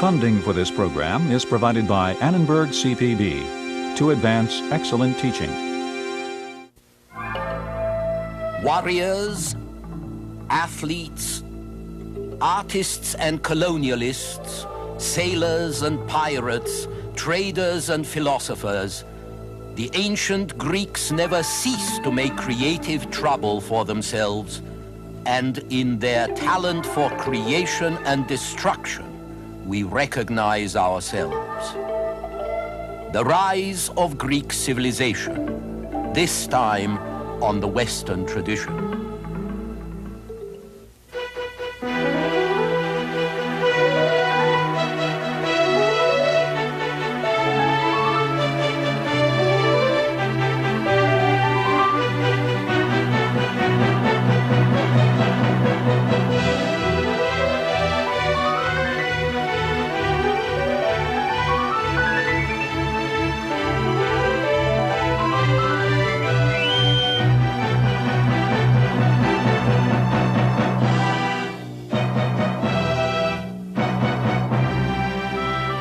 Funding for this program is provided by Annenberg CPB to advance excellent teaching. Warriors, athletes, artists and colonialists, sailors and pirates, traders and philosophers, the ancient Greeks never ceased to make creative trouble for themselves, and in their talent for creation and destruction, we recognize ourselves. The rise of Greek civilization, this time on the Western tradition.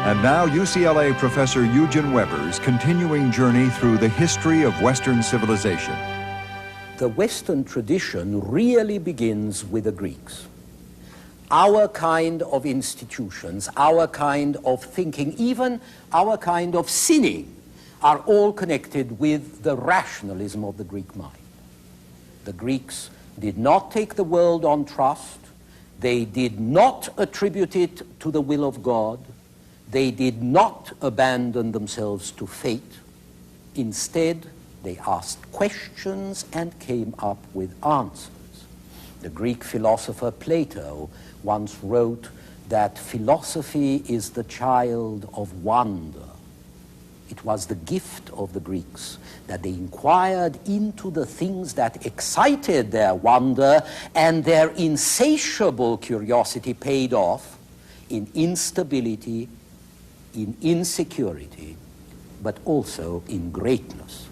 And now UCLA professor Eugen Weber's continuing journey through the history of Western civilization. The Western tradition really begins with the Greeks. Our kind of institutions, our kind of thinking, even our kind of sinning, are all connected with the rationalism of the Greek mind. The Greeks did not take the world on trust. They did not attribute it to the will of God. They did not abandon themselves to fate. Instead, they asked questions and came up with answers. The Greek philosopher Plato once wrote that philosophy is the child of wonder. It was the gift of the Greeks that they inquired into the things that excited their wonder, and their insatiable curiosity paid off in instability, in insecurity, but also in greatness.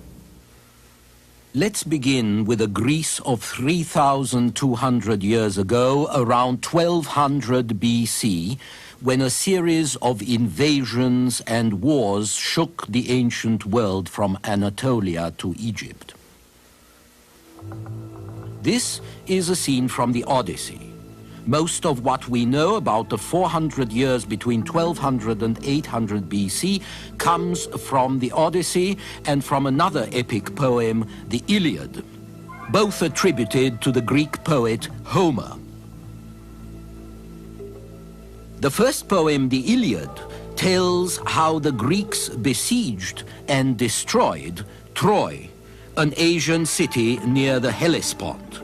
Let's begin with a Greece of 3,200 years ago, around 1200 BC, when a series of invasions and wars shook the ancient world from Anatolia to Egypt. This is a scene from the Odyssey. Most of what we know about the 400 years between 1200 and 800 BC comes from the Odyssey and from another epic poem, the Iliad, both attributed to the Greek poet Homer. The first poem, the Iliad, tells how the Greeks besieged and destroyed Troy, an Asian city near the Hellespont.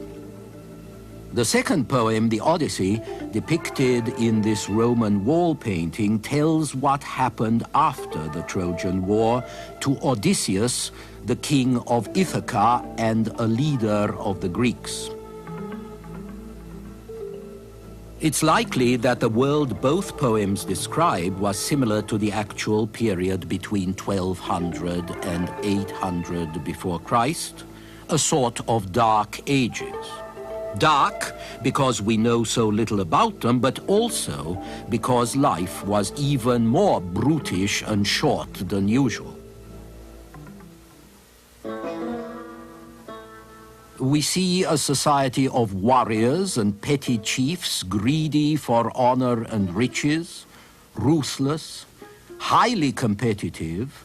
The second poem, the Odyssey, depicted in this Roman wall painting, tells what happened after the Trojan War to Odysseus, the king of Ithaca and a leader of the Greeks. It's likely that the world both poems describe was similar to the actual period between 1200 and 800 before Christ, a sort of dark ages. Dark because we know so little about them, but also because life was even more brutish and short than usual. We see a society of warriors and petty chiefs greedy for honor and riches, ruthless, highly competitive,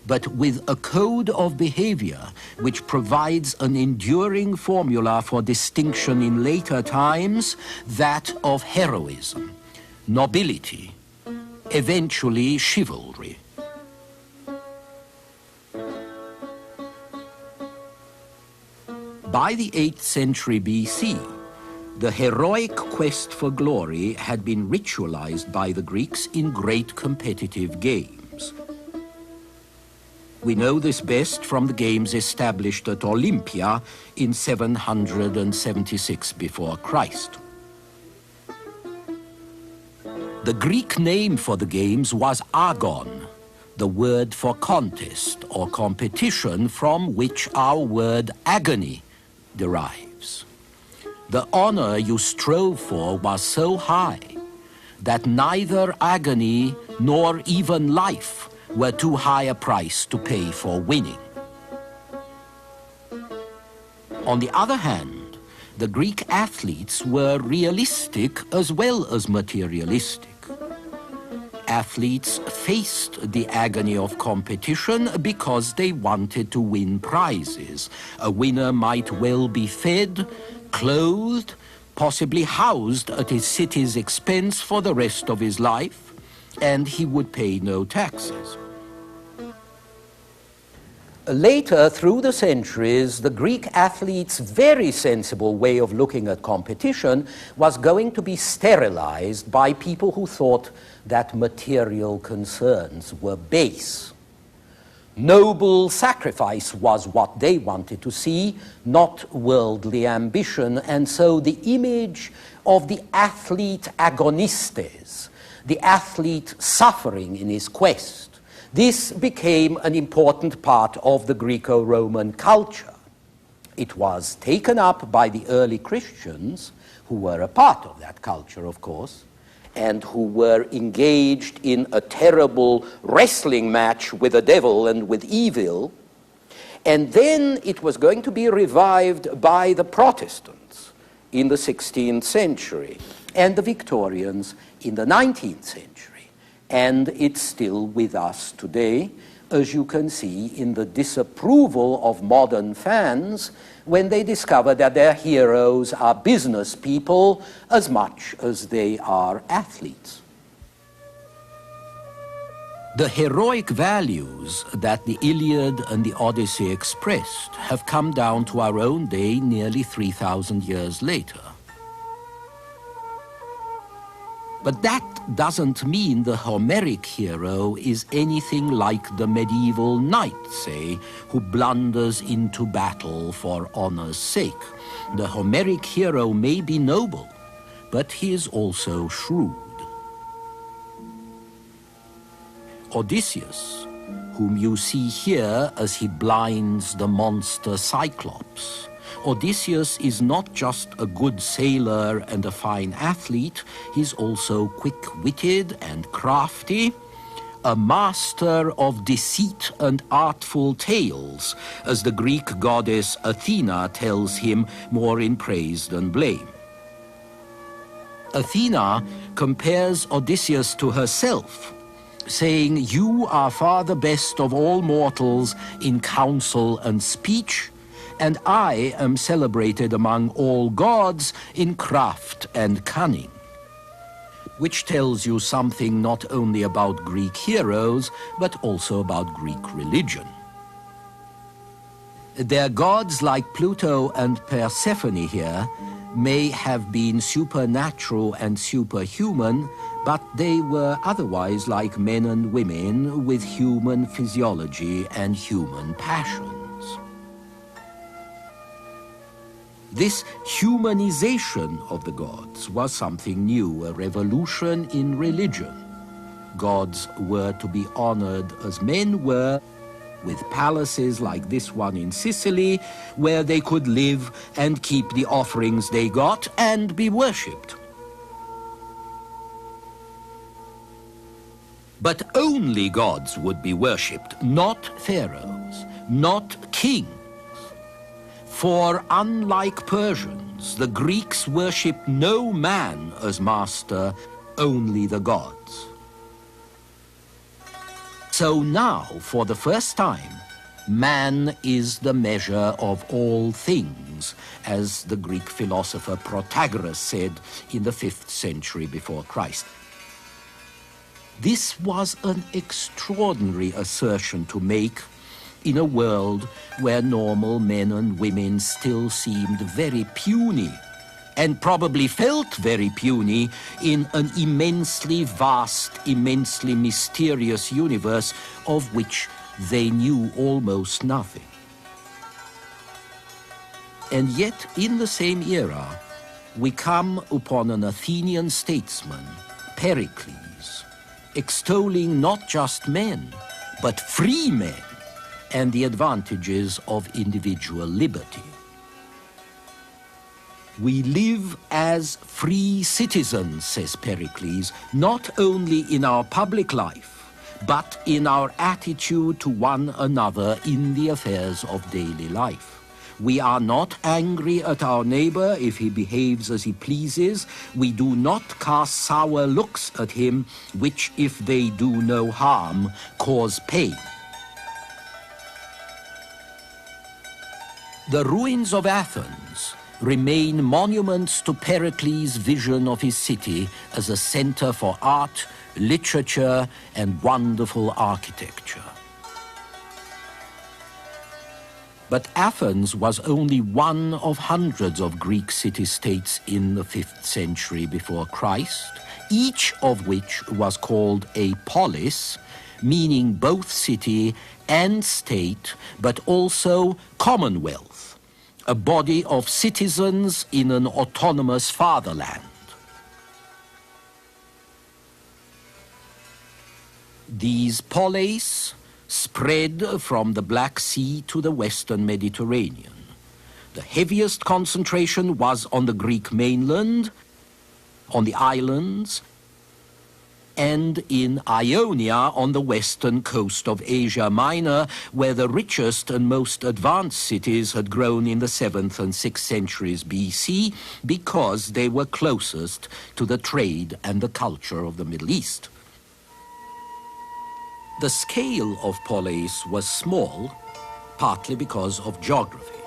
but with a code of behavior which provides an enduring formula for distinction in later times, that of heroism, nobility, eventually chivalry. By the 8th century BC, the heroic quest for glory had been ritualized by the Greeks in great competitive games. We know this best from the games established at Olympia in 776 before Christ. The Greek name for the games was agon, the word for contest or competition from which our word agony derives. The honor you strove for was so high that neither agony nor even life were too high a price to pay for winning. On the other hand, the Greek athletes were realistic as well as materialistic. Athletes faced the agony of competition because they wanted to win prizes. A winner might well be fed, clothed, possibly housed at his city's expense for the rest of his life, and he would pay no taxes. Later, through the centuries, the Greek athletes' very sensible way of looking at competition was going to be sterilized by people who thought that material concerns were base. Noble sacrifice was what they wanted to see, not worldly ambition, and so the image of the athlete agonistes, the athlete suffering in his quest, this became an important part of the Greco-Roman culture. It was taken up by the early Christians, who were a part of that culture, of course, and who were engaged in a terrible wrestling match with the devil and with evil. And then it was going to be revived by the Protestants in the 16th century and the Victorians in the 19th century. And it's still with us today, as you can see in the disapproval of modern fans when they discover that their heroes are business people as much as they are athletes. The heroic values that the Iliad and the Odyssey expressed have come down to our own day nearly 3,000 years later. But that doesn't mean the Homeric hero is anything like the medieval knight, say, who blunders into battle for honor's sake. The Homeric hero may be noble, but he is also shrewd. Odysseus, whom you see here as he blinds the monster Cyclops, Odysseus is not just a good sailor and a fine athlete, he's also quick-witted and crafty, a master of deceit and artful tales, as the Greek goddess Athena tells him more in praise than blame. Athena compares Odysseus to herself, saying, "You are far the best of all mortals in counsel and speech, and I am celebrated among all gods in craft and cunning," which tells you something not only about Greek heroes, but also about Greek religion. Their gods like Pluto and Persephone here may have been supernatural and superhuman, but they were otherwise like men and women with human physiology and human passions. This humanization of the gods was something new, a revolution in religion. Gods were to be honored as men were, with palaces like this one in Sicily, where they could live and keep the offerings they got and be worshipped. But only gods would be worshipped, not pharaohs, not kings. For unlike Persians, the Greeks worshipped no man as master, only the gods. So now, for the first time, man is the measure of all things, as the Greek philosopher Protagoras said in the 5th century before Christ. This was an extraordinary assertion to make in a world where normal men and women still seemed very puny, and probably felt very puny in an immensely vast, immensely mysterious universe of which they knew almost nothing. And yet, in the same era, we come upon an Athenian statesman, Pericles, extolling not just men, but free men, and the advantages of individual liberty. We live as free citizens, says Pericles, not only in our public life, but in our attitude to one another in the affairs of daily life. We are not angry at our neighbor if he behaves as he pleases. We do not cast sour looks at him, which, if they do no harm, cause pain. The ruins of Athens remain monuments to Pericles' vision of his city as a center for art, literature, and wonderful architecture. But Athens was only one of hundreds of Greek city-states in the 5th century before Christ, each of which was called a polis, meaning both city and state, but also commonwealth, a body of citizens in an autonomous fatherland. These polis spread from the Black Sea to the Western Mediterranean. The heaviest concentration was on the Greek mainland, on the islands, and in Ionia on the western coast of Asia Minor, where the richest and most advanced cities had grown in the 7th and 6th centuries BC because they were closest to the trade and the culture of the Middle East. The scale of polis was small, partly because of geography.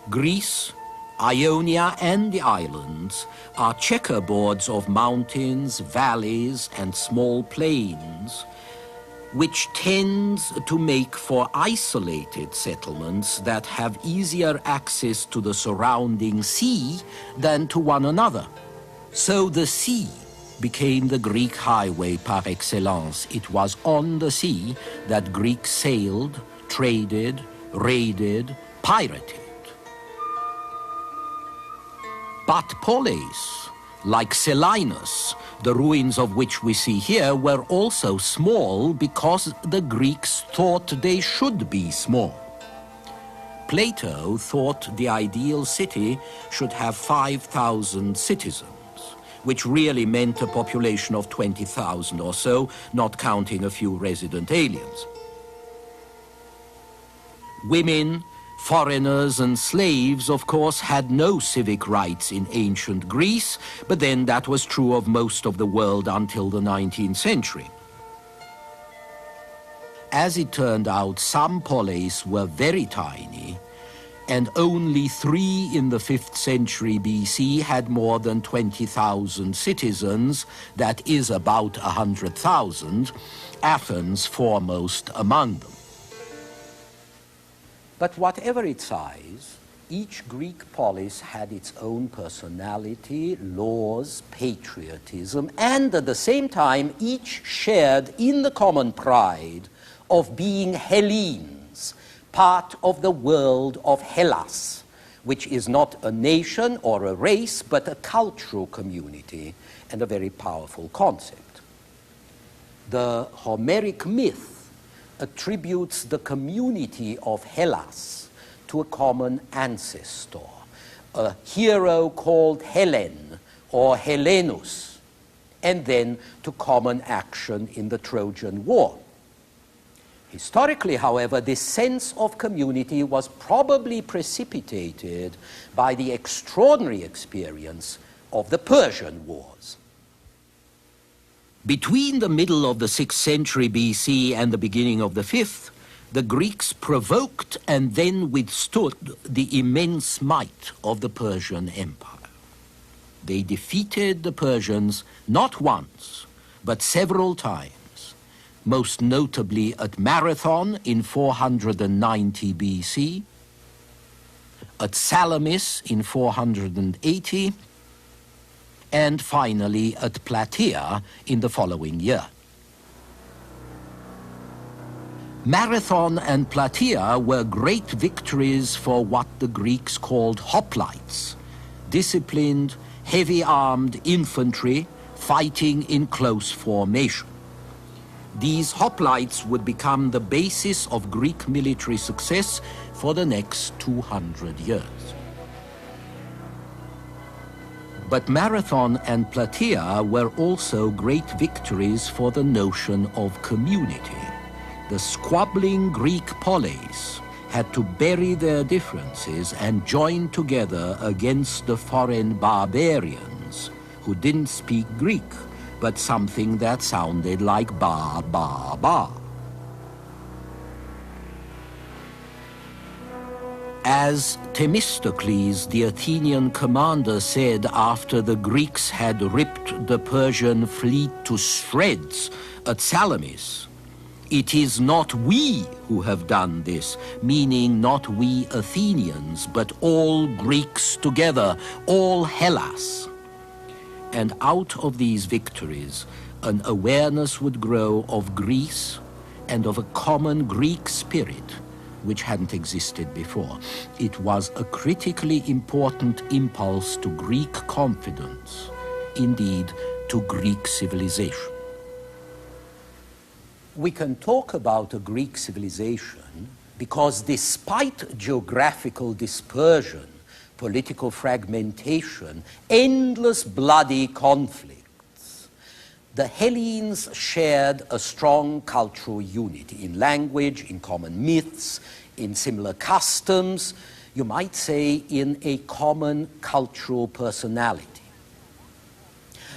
Greece, Ionia, and the islands are checkerboards of mountains, valleys, and small plains, which tends to make for isolated settlements that have easier access to the surrounding sea than to one another. So the sea became the Greek highway par excellence. It was on the sea that Greeks sailed, traded, raided, pirated. But polis, like Selinus, the ruins of which we see here, were also small because the Greeks thought they should be small. Plato thought the ideal city should have 5,000 citizens, which really meant a population of 20,000 or so, not counting a few resident aliens. Women, foreigners, and slaves, of course, had no civic rights in ancient Greece, but then that was true of most of the world until the 19th century. As it turned out, some polis were very tiny, and only 3 in the 5th century BC had more than 20,000 citizens, that is about 100,000, Athens foremost among them. But whatever its size, each Greek polis had its own personality, laws, patriotism, and at the same time each shared in the common pride of being Hellenes, part of the world of Hellas, which is not a nation or a race, but a cultural community and a very powerful concept. The Homeric myth attributes the community of Hellas to a common ancestor, a hero called Helen or Helenus, and then to common action in the Trojan War. Historically, however, this sense of community was probably precipitated by the extraordinary experience of the Persian Wars. Between the middle of the 6th century BC and the beginning of the 5th, the Greeks provoked and then withstood the immense might of the Persian Empire. They defeated the Persians not once, but several times, most notably at Marathon in 490 BC, at Salamis in 480, and finally at Plataea in the following year. Marathon and Plataea were great victories for what the Greeks called hoplites, disciplined, heavy-armed infantry fighting in close formation. These hoplites would become the basis of Greek military success for the next 200 years. But Marathon and Plataea were also great victories for the notion of community. The squabbling Greek polis had to bury their differences and join together against the foreign barbarians who didn't speak Greek, but something that sounded like ba, ba, ba. As Themistocles, the Athenian commander, said after the Greeks had ripped the Persian fleet to shreds at Salamis, "It is not we who have done this," meaning not we Athenians, but all Greeks together, all Hellas. And out of these victories, an awareness would grow of Greece and of a common Greek spirit, which hadn't existed before. It was a critically important impulse to Greek confidence, indeed to Greek civilization. We can talk about a Greek civilization because despite geographical dispersion, political fragmentation, endless bloody conflicts, the Hellenes shared a strong cultural unity in language, in common myths, in similar customs, you might say in a common cultural personality.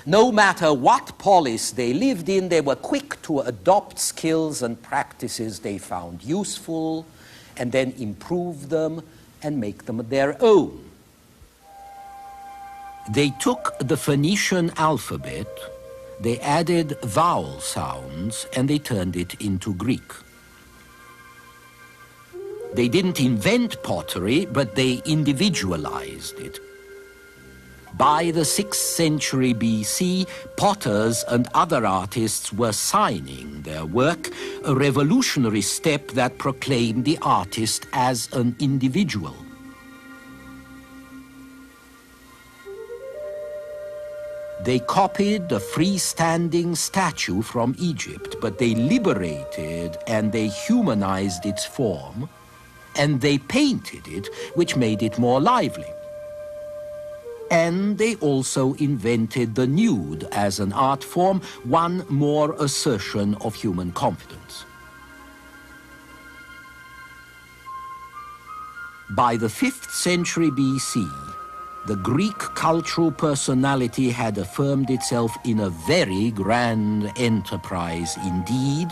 No matter what polis they lived in, they were quick to adopt skills and practices they found useful and then improve them and make them their own. They took the Phoenician alphabet, they added vowel sounds, and they turned it into Greek. They didn't invent pottery, but they individualized it. By the 6th century BC, potters and other artists were signing their work, a revolutionary step that proclaimed the artist as an individual. They copied a freestanding statue from Egypt, but they liberated and they humanized its form, and they painted it, which made it more lively. And they also invented the nude as an art form, one more assertion of human confidence. By the 5th century BC, the Greek cultural personality had affirmed itself in a very grand enterprise indeed,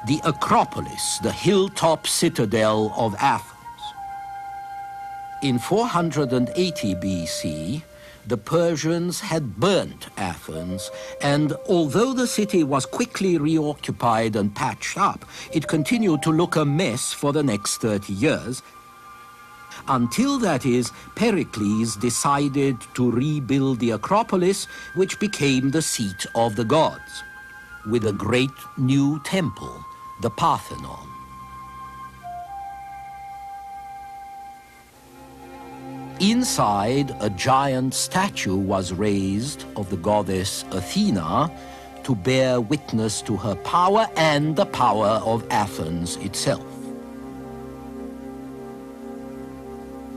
the Acropolis, the hilltop citadel of Athens. In 480 BC, the Persians had burnt Athens, and although the city was quickly reoccupied and patched up, it continued to look a mess for the next 30 years, until, that is, Pericles decided to rebuild the Acropolis, which became the seat of the gods, with a great new temple, the Parthenon. Inside, a giant statue was raised of the goddess Athena to bear witness to her power and the power of Athens itself.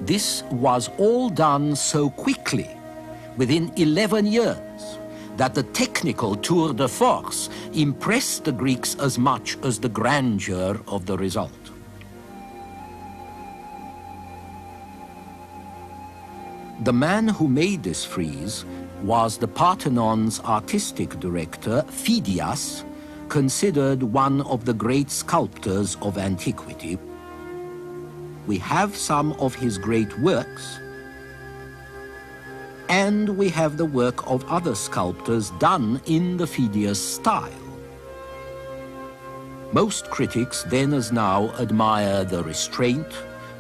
This was all done so quickly, within 11 years, that the technical tour de force impressed the Greeks as much as the grandeur of the result. The man who made this frieze was the Parthenon's artistic director, Phidias, considered one of the great sculptors of antiquity. We have some of his great works, and we have the work of other sculptors done in the Phidias style. Most critics, then as now, admire the restraint,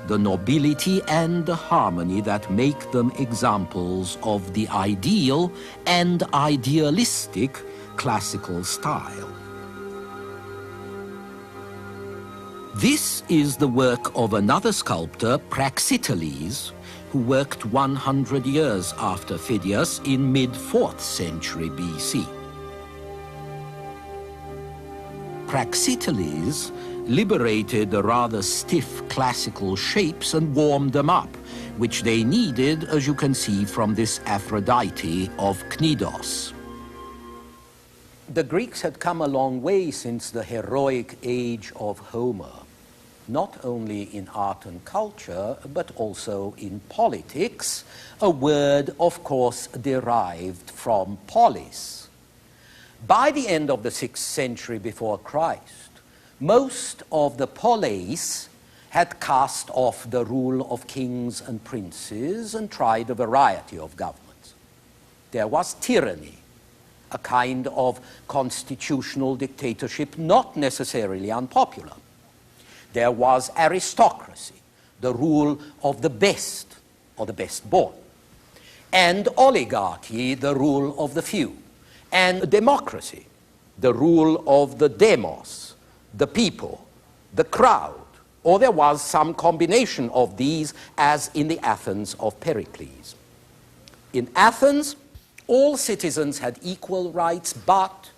the nobility and the harmony that make them examples of the ideal and idealistic classical style. This is the work of another sculptor, Praxiteles, who worked 100 years after Phidias in mid-4th century BC. Praxiteles liberated the rather stiff classical shapes and warmed them up, which they needed, as you can see from this Aphrodite of Cnidos. The Greeks had come a long way since the heroic age of Homer, not only in art and culture, but also in politics, a word, of course, derived from polis. By the end of the 6th century before Christ, most of the polis had cast off the rule of kings and princes and tried a variety of governments. There was tyranny, a kind of constitutional dictatorship not necessarily unpopular. There was aristocracy, the rule of the best or the best born, and oligarchy, the rule of the few, and democracy, the rule of the demos, the people, the crowd, or there was some combination of these, as in the Athens of Pericles. In Athens, all citizens had equal rights, but,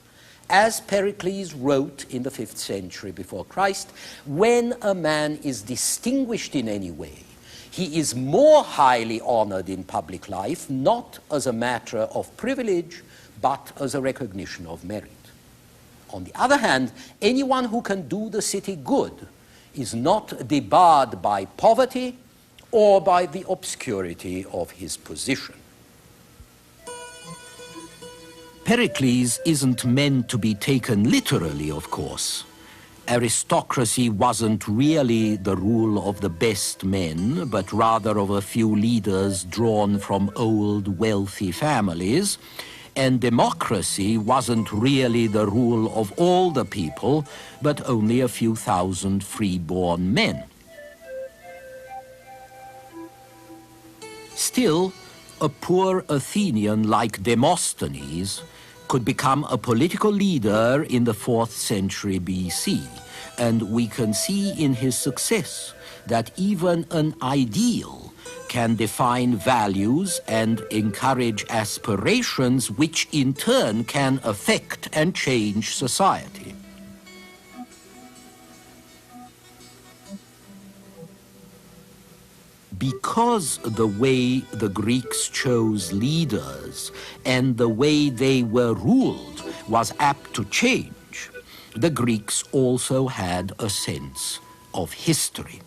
as Pericles wrote in the 5th century before Christ, when a man is distinguished in any way, he is more highly honored in public life, not as a matter of privilege, but as a recognition of merit. On the other hand, anyone who can do the city good is not debarred by poverty or by the obscurity of his position. Pericles isn't meant to be taken literally, of course. Aristocracy wasn't really the rule of the best men, but rather of a few leaders drawn from old, wealthy families. And democracy wasn't really the rule of all the people, but only a few thousand free-born men. Still, a poor Athenian like Demosthenes could become a political leader in the 4th century BC, and we can see in his success that even an ideal can define values and encourage aspirations which in turn can affect and change society. Because the way the Greeks chose leaders and the way they were ruled was apt to change, the Greeks also had a sense of history.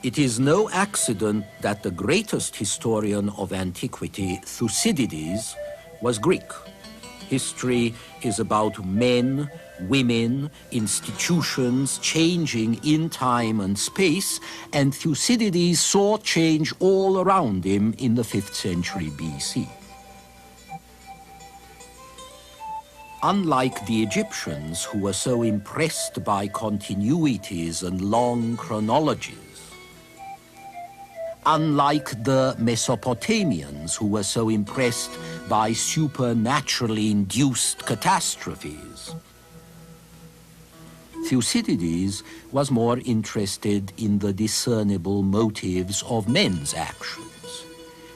It is no accident that the greatest historian of antiquity, Thucydides, was Greek. History is about men, women, institutions changing in time and space, and Thucydides saw change all around him in the 5th century BC. Unlike the Egyptians, who were so impressed by continuities and long chronologies, unlike the Mesopotamians, who were so impressed by supernaturally induced catastrophes, Thucydides was more interested in the discernible motives of men's actions.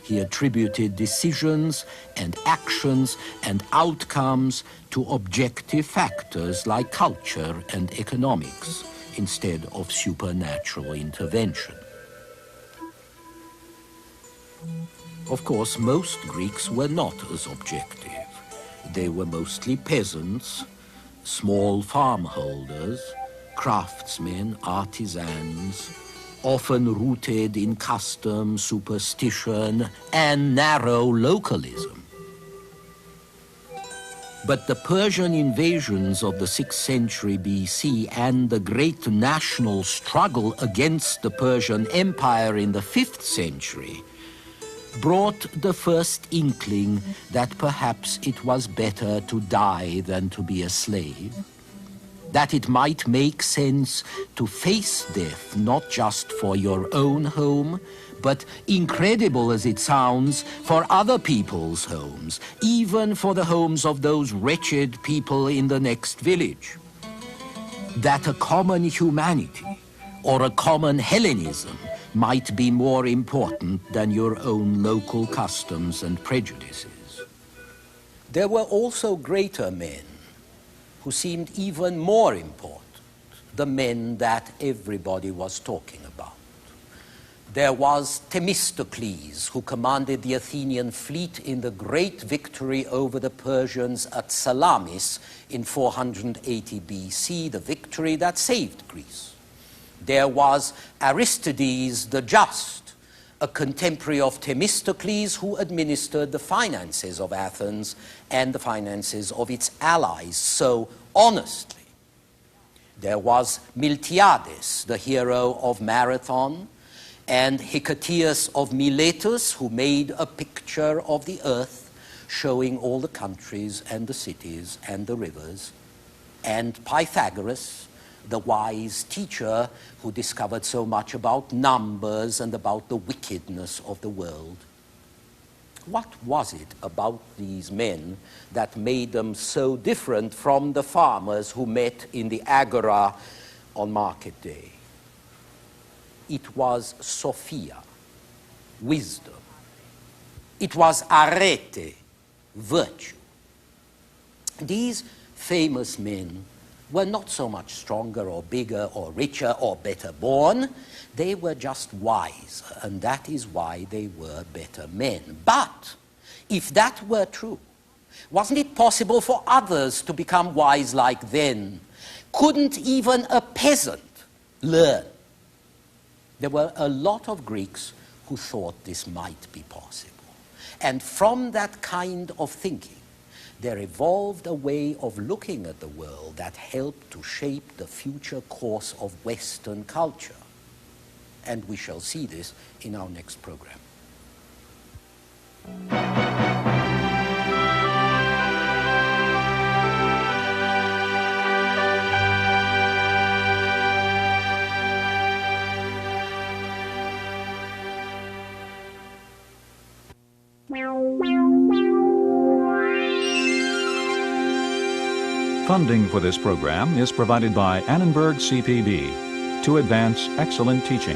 He attributed decisions and actions and outcomes to objective factors like culture and economics, instead of supernatural intervention. Of course, most Greeks were not as objective. They were mostly peasants, small farmholders, craftsmen, artisans, often rooted in custom, superstition, and narrow localism. But the Persian invasions of the 6th century BC and the great national struggle against the Persian Empire in the 5th century brought the first inkling that perhaps it was better to die than to be a slave, that it might make sense to face death not just for your own home, but, incredible as it sounds, for other people's homes, even for the homes of those wretched people in the next village. That a common humanity or a common Hellenism might be more important than your own local customs and prejudices. There were also greater men who seemed even more important, the men that everybody was talking about. There was Themistocles, who commanded the Athenian fleet in the great victory over the Persians at Salamis in 480 BC, the victory that saved Greece. There was Aristides the Just, a contemporary of Themistocles, who administered the finances of Athens and the finances of its allies so honestly. There was Miltiades, the hero of Marathon, and Hecataeus of Miletus, who made a picture of the earth showing all the countries and the cities and the rivers, and Pythagoras, the wise teacher who discovered so much about numbers and about the wickedness of the world. What was it about these men that made them so different from the farmers who met in the agora on market day? It was Sophia, wisdom. It was arete, virtue. These famous men were not so much stronger or bigger or richer or better born. They were just wiser, and that is why they were better men. But if that were true, wasn't it possible for others to become wise like them? Couldn't even a peasant learn? There were a lot of Greeks who thought this might be possible. And from that kind of thinking, there evolved a way of looking at the world that helped to shape the future course of Western culture. And we shall see this in our next program. Funding for this program is provided by Annenberg CPB to advance excellent teaching.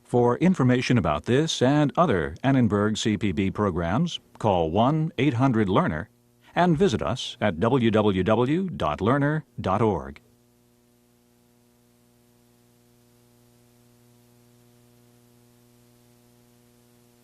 For information about this and other Annenberg CPB programs, call 1-800-LEARNER and visit us at www.learner.org.